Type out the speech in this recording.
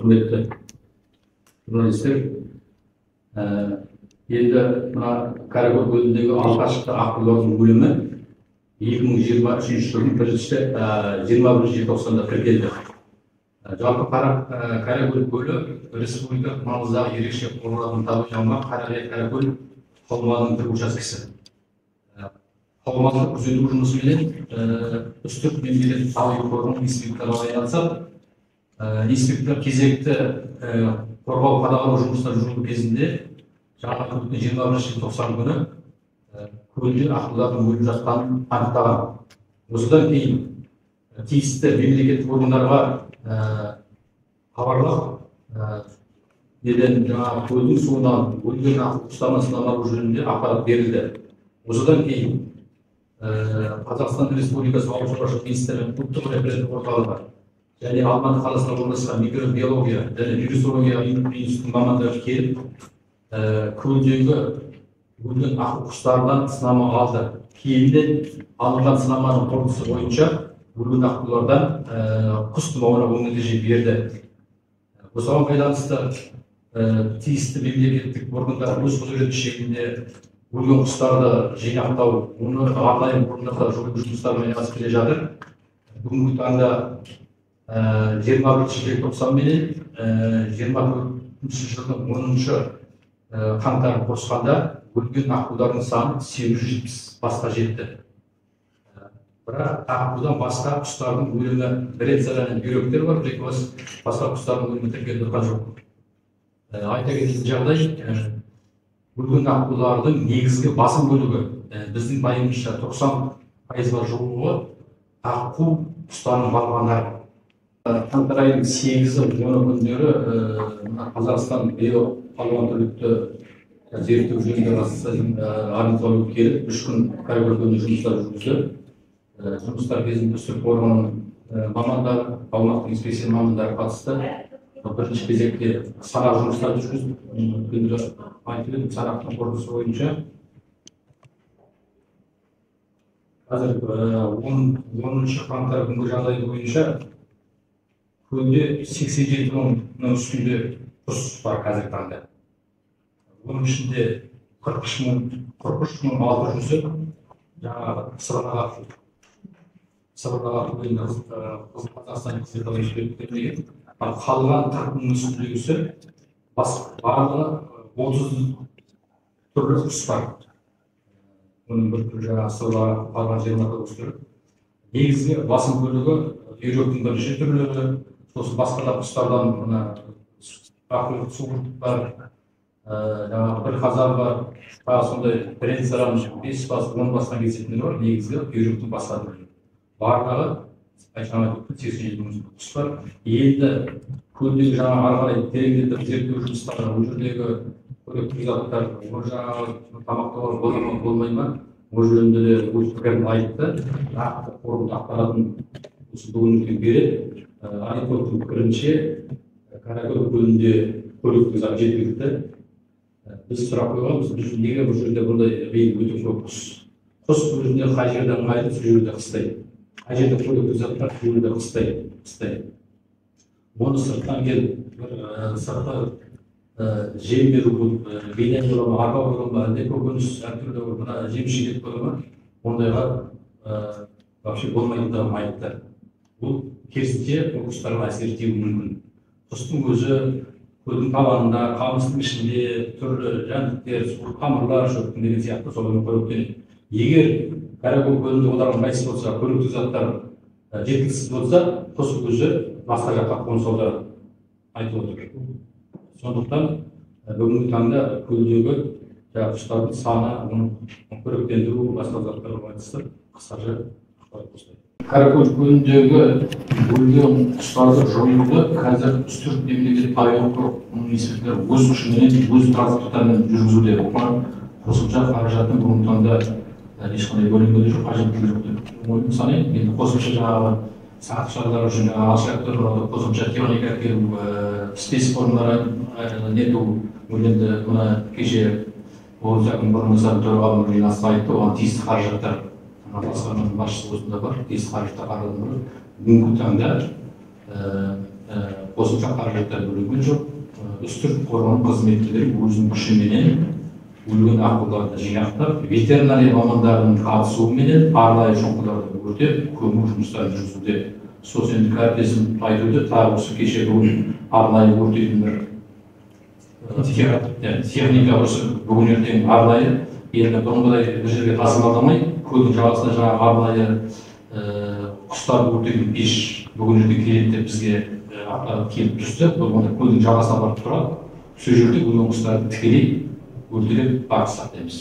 құрметті журналистер, енді мына Қаракөл көліндегі алғашқы аққулардың өлімі 2023 жылдың 21 желтоқсанда тіркелді. Жалпы Қаракөл көлі республика маңыздағы ерекше қорғалатын табиғи аумақ Қаракөл қаумалының бір учаскесі. Қаумалдық күзету жұмысымен үстірт мемлекеттік табиғи қорғау инспекторлары айналысады. Инспектор кезекті қорғау қадағалау жұмыстары жүргізу кезінде жаңа 21 желтоқсан күні көлде аққулардың өліп жатқанын анықтаған. Осыдан кейін тиісті мемлекеттік органдарға хабарлап, жаңағы көлдің суынан өлген аққұстардың сынамалау жөнінде ақпарат берілді. Осыдан кейін Қазақстан Республикасы Ауыл шаруашылық министрлігінің ұлттық референдум орталығы және Алматы қаласында орналасқан микробиология және вирусология институтының мамандары келіп, көлдегі өлген аққұстардан сынама алды. Кейіннен алынған сынаманың қорытындысы бойынша өлген аққулардан құс тұмауына оң нәтиже берді. Осыған байланысты тиісті мемлекеттік органдар өз құзыреті шегінде өлген құстарды жинақтау, оны арнайы орындарда жою жұмыстарымен айналысып келе жатыр. Бүгінгі таңда 21 желтоқсан менен 24 жылдың 10 қаңтарын қосқанда өлген аққулардың саны 870 басқа жетті. Бірақ аққудан басқа құстардың өлімі бірен-саран бүйректер бар, басқа құстардың өлімі тіркеліп тұрған жоқ. Айта кететін жағдай, өлген аққулардың негізгі басым бөлігі, біздің пайымызша 90%-ға жуығы аққу құстарының балапандары. Қаңтар айының 8-10 күндері Қазақстан биопалеонтологты зерттеу жөніндегі орнитолог келіп, 3 күн Қаракөл көлінде жұмыстар жүргізді. Жұмыстар кезінде үстірт қорғауының мамандары, аумақтық инспекция мамандары қатысты. Бірінші кезекте санақ жұмыстарды жүргізді. Күндері айтып едім, санақтың қорытындысы бойынша қазір 10 қаңтар күнгі жағдай бойынша көлде 87 мыңның үстінде құс бар қазіргі таңда. Оның ішінде 43.600-і жаңағы Сыбырдағы Қазақстан Республикасының қалған 40 мыңның үстіндегісі барлығы 30 түрлі құс бар. Оның бір түрі жаңағы Сыбырдағы қалған 29 түрі. Негізгі басым бөлігі үйректің бірінші түрлері, сосын басқа да құстардан ақылық суырттар, жаңағы бір қазан бар, сондай бірен-саран 5 бас, 10 бастан кезетіндер бар, негізгі үйректің басқа түрлері. Барлығы 87 мың құс бар. Енді көлдегі жаңа ары қарай тереңдетіп зерттеу жұмыстары, ол жердегі көрікті заттар, ол жаңағы тамақтауға болмай ма, ол жөнінде де өз пікірін айтты. Нақты қорытынды ақпаратын бүгін береді. Орнитологтың пікірінше Қаракөл көлінде көрікті зат жеткілікті. Біз сұрақ қойғанбыз, неге бұл жерде бұндай өте көп құс? Құс бұл жерде қай жерде ыңғайлы, сол жерде қыстайды. Қай жерде көрікті заттар сол жерде қыстайды. Оны сырттан келіп, сыртқа жем беру болып, бейнен бола ма, арба бола ма, әлде көкөніс әртүрлі жем-шегет бола ма, ондайға вообще болмайтындығын айтты. Бұл керісінше құстарға әсер етуі мүмкін. Құстың өзі көлдің табанында, қамыстың ішінде түрлі жәндіктер, қамырлар, шөптің деген сияқты солармен қоректенеді. Егер Қаракөл көлінде олардың қайсысы болса, көрікті заттар жеткіліксіз болса, құс өзі басқа жаққа қоныс аударады айтып отыр. Сондықтан бүгінгі таңда көлдегі құстардың саны, қоректендіру, басқа заттарға байланысты қысқаша ақпарат қосылады. Қаракөл көліндегі өлген құстарды жоюды қазір үстірт мемлекеттік табиғи қорғау инспекторлары өз күшімен, өз транспорттарымен жүргізуде. Оған қосымша қаражаттың бүгінгі таңда ешқандай бөлінбеуде жоқ, қажеттілігі жоқ деп санаймын. Енді қосымша жаңағы сақтықшылар үшін алшақтар, қосымша техника әкелу, спец формалар нету, енді мына кеше облыс әкімінің орынбасары төрағаның жиналыста айтты, оған тиісті қаражаттар басқарманың басшысы осында бар, тиісті қаражаттар қаралып жатыр. Бүгінгі таңда қосымша қаражаттар бөлінген жоқ. Үстірт қорғау қызметкерлері өзінің күшіменен өлген аққуларды жинақтап, ветеринария мамандарының қатысуыменен арнайы шоңқыларды өртеп, көму жұмыстарын жүргізуде. Сосын енді әріптесім айтуды, тағы осы кеше бүгін арнайы өртейтін техника осы бүгін ертең арнайы, енді бұрынғыдай бір жерге тасымалдамай, көлдің жағасына жаңағы арнайы құстарды өртейтін пеш бүгін ертең келеді деп бізге келіп түсті. Бұл көлдің жағасына барып тұрады. Сол жерде өлген құстарды тікелей өртелеп бағып сақтаймыз.